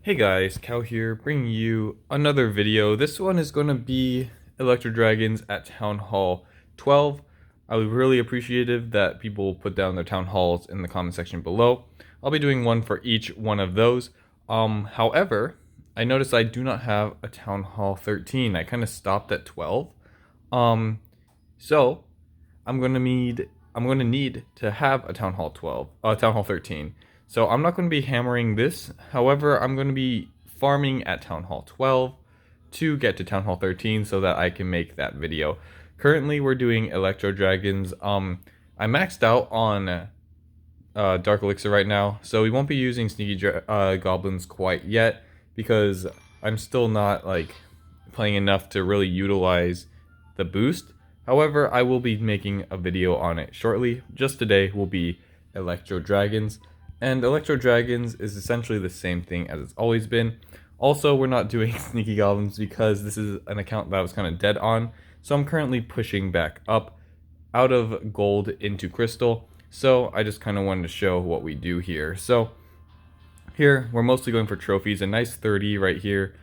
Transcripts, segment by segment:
Hey guys, Cal here, bringing you another video. This one is going to be Electro Dragons at Town Hall 12. I was really appreciative that people put down their Town Halls in the comment section below. I'll be doing one for each one of those. However, I noticed I do not have a Town Hall 13. I kind of stopped at 12. So I'm gonna need to have a Town Hall 12, Town Hall 13. So I'm not going to be hammering this. However, I'm going to be farming at Town Hall 12 to get to Town Hall 13 so that I can make that video. Currently, we're doing Electro Dragons. I maxed out on Dark Elixir right now, so we won't be using Sneaky Goblins quite yet because I'm still not like playing enough to really utilize the boost. However, I will be making a video on it shortly. Just today will be Electro Dragons. And Electro Dragons is essentially the same thing as it's always been. Also, we're not doing Sneaky Goblins because this is an account that I was kind of dead on. So I'm currently pushing back up out of gold into crystal. So I just kind of wanted to show what we do here. So here, we're mostly going for trophies. A nice 30 right here.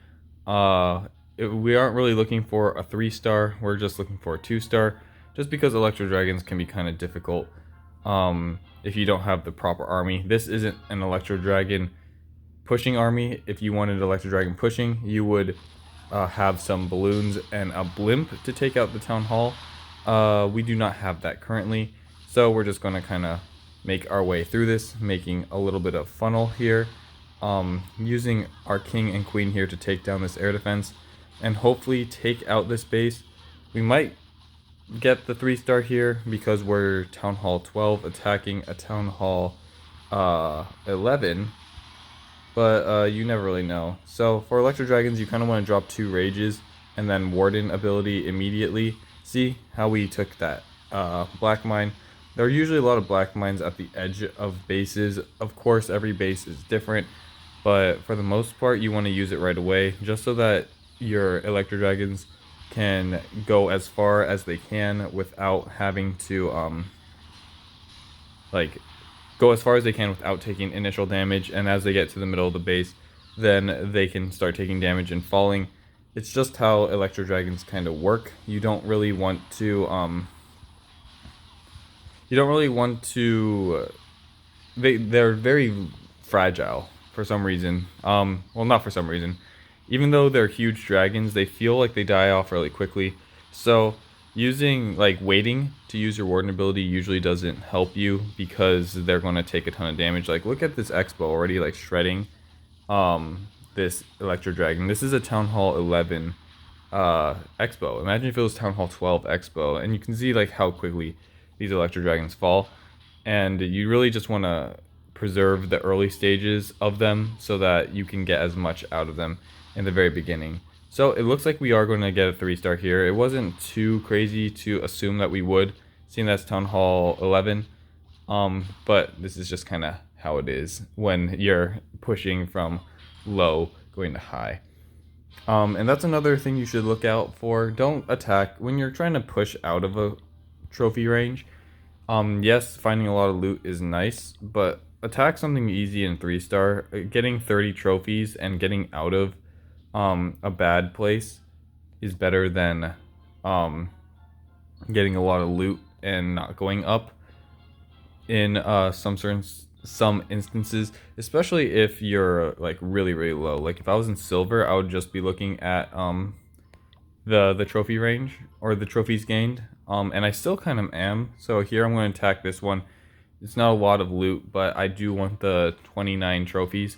We aren't really looking for a 3-star. We're just looking for a 2-star. Just because Electro Dragons can be kind of difficult. If you don't have the proper army. This isn't an Electro Dragon pushing army. If you wanted Electro Dragon pushing, you would have some balloons and a blimp to take out the Town Hall. We do not have that currently, so we're just going to kind of make our way through this, making a little bit of funnel here, using our king and queen here to take down this air defense and hopefully take out this base. We might get the 3-star here because we're Town Hall 12 attacking a Town Hall 11, but you never really know. So for Electro Dragons, you kind of want to drop 2 rages and then Warden ability immediately. See how we took that black mine. There are usually a lot of black mines at the edge of bases. Of course, every base is different, but for the most part, you want to use it right away just so that your Electro Dragons can go as far as they can without having to go as far as they can without taking initial damage, and as they get to the middle of the base, then they can start taking damage and falling. It's just how Electro Dragons kind of work. You don't really want to they're very fragile for some reason. Well, not for some reason. Even though they're huge dragons, they feel like they die off really quickly. So using, waiting to use your Warden ability usually doesn't help you because they're going to take a ton of damage. Like, look at this Expo already, shredding this Electro Dragon. This is a Town Hall 11 Expo. Imagine if it was Town Hall 12 Expo. And you can see, how quickly these Electro Dragons fall. And you really just want to preserve the early stages of them so that you can get as much out of them in the very beginning. So it looks like we are going to get a 3-star here. It wasn't too crazy to assume that we would, seeing that's Town Hall 11. But this is just kind of how it is when you're pushing from low going to high. And that's another thing you should look out for. Don't attack when you're trying to push out of a trophy range. Yes, finding a lot of loot is nice, but attack something easy in 3-star. Getting 30 trophies and getting out of a bad place is better than getting a lot of loot and not going up in some instances, especially if you're really low. If I was in silver, I would just be looking at the trophy range or the trophies gained, and I still kind of am. So here I'm going to attack this one. It's not a lot of loot, but I do want the 29 trophies.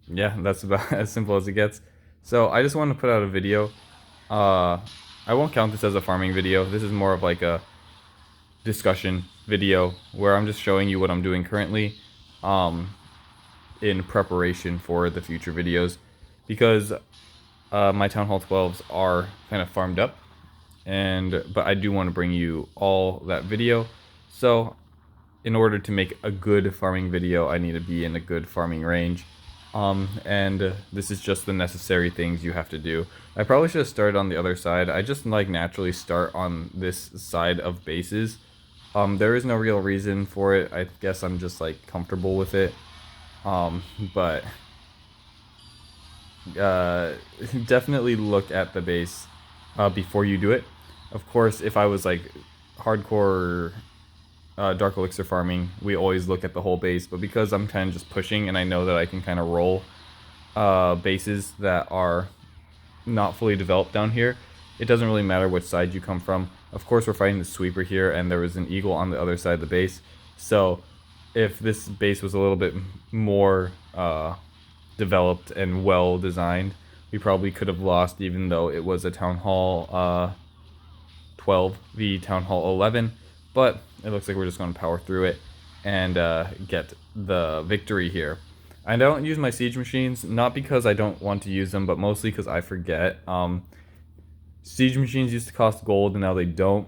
Yeah, that's about as simple as it gets. So I just want to put out a video. I won't count this as a farming video. This is more of a discussion video where I'm just showing you what I'm doing currently in preparation for the future videos, because my Town Hall 12s are kind of farmed up, but I do want to bring you all that video. So in order to make a good farming video, I need to be in a good farming range. And this is just the necessary things you have to do. I probably should have started on the other side. I just naturally start on this side of bases. There is no real reason for it. I guess I'm just comfortable with it. But definitely look at the base before you do it. Of course, if I was like hardcore Dark Elixir farming, we always look at the whole base, but because I'm kind of just pushing and I know that I can kind of roll bases that are not fully developed down here, it doesn't really matter which side you come from. Of course, we're fighting the sweeper here, and there was an eagle on the other side of the base, so if this base was a little bit more developed and well designed, we probably could have lost, even though it was a Town Hall 12 v Town Hall 11, but it looks like we're just going to power through it and get the victory here. I don't use my siege machines, not because I don't want to use them, but mostly because I forget. Siege machines used to cost gold, and now they don't.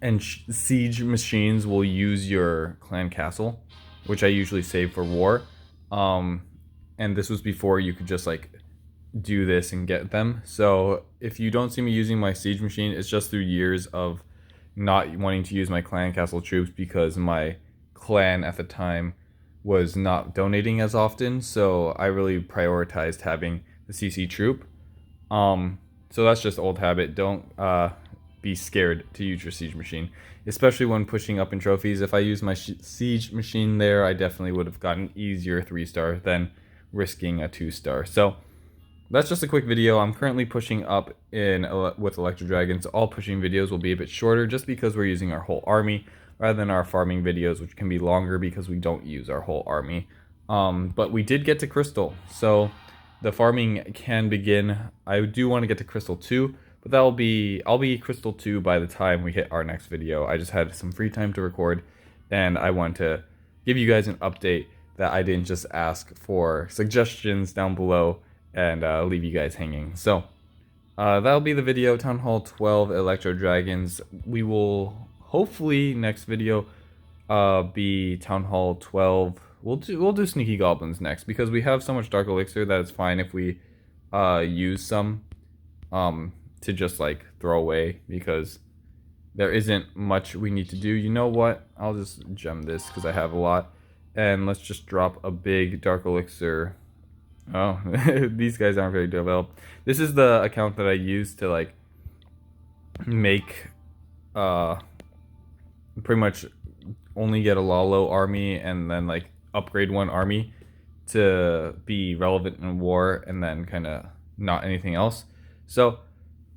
And siege machines will use your clan castle, which I usually save for war. And this was before you could just like do this and get them. So if you don't see me using my siege machine, it's just through years of not wanting to use my clan castle troops because my clan at the time was not donating as often, so I really prioritized having the CC troop. So that's just old habit. Don't be scared to use your siege machine, especially when pushing up in trophies. If I used my siege machine there, I definitely would have gotten easier 3-star than risking a 2-star. So that's just a quick video. I'm currently pushing up in with Electro Dragons. All pushing videos will be a bit shorter just because we're using our whole army rather than our farming videos, which can be longer because we don't use our whole army. But we did get to Crystal, so the farming can begin. I do want to get to Crystal 2, but I'll be Crystal 2 by the time we hit our next video. I just had some free time to record, and I want to give you guys an update that I didn't just ask for suggestions down below and leave you guys hanging. So that'll be the video, Town Hall 12 Electro Dragons. We will hopefully next video be Town Hall 12. We'll do Sneaky Goblins next because we have so much Dark Elixir that it's fine if we use some to just like throw away because there isn't much we need to do. You know what? I'll just gem this because I have a lot, and let's just drop a big Dark Elixir. Oh, these guys aren't very developed. This is the account that I use to like make pretty much only get a Lalo army and then like upgrade one army to be relevant in war and then kind of not anything else. So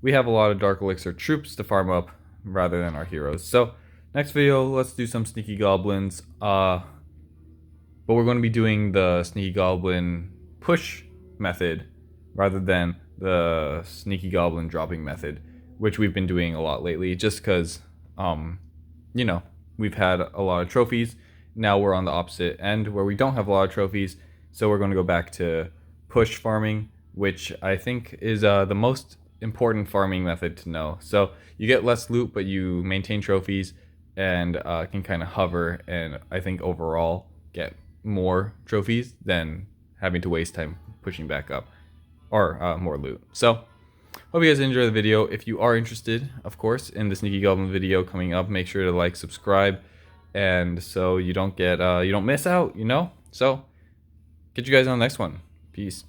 we have a lot of Dark Elixir troops to farm up rather than our heroes. So next video, let's do some Sneaky Goblins. But we're going to be doing the Sneaky Goblin push method rather than the Sneaky Goblin dropping method, which we've been doing a lot lately just because you know, we've had a lot of trophies. Now we're on the opposite end where we don't have a lot of trophies, so we're going to go back to push farming, which I think is the most important farming method to know. So you get less loot, but you maintain trophies and can kind of hover, and I think overall get more trophies than having to waste time pushing back up or more loot. So hope you guys enjoy the video. If you are interested, of course, in the Sneaky Goblin video coming up, make sure to like, subscribe, and so you don't get you don't miss out, you know. So catch you guys on the next one. Peace.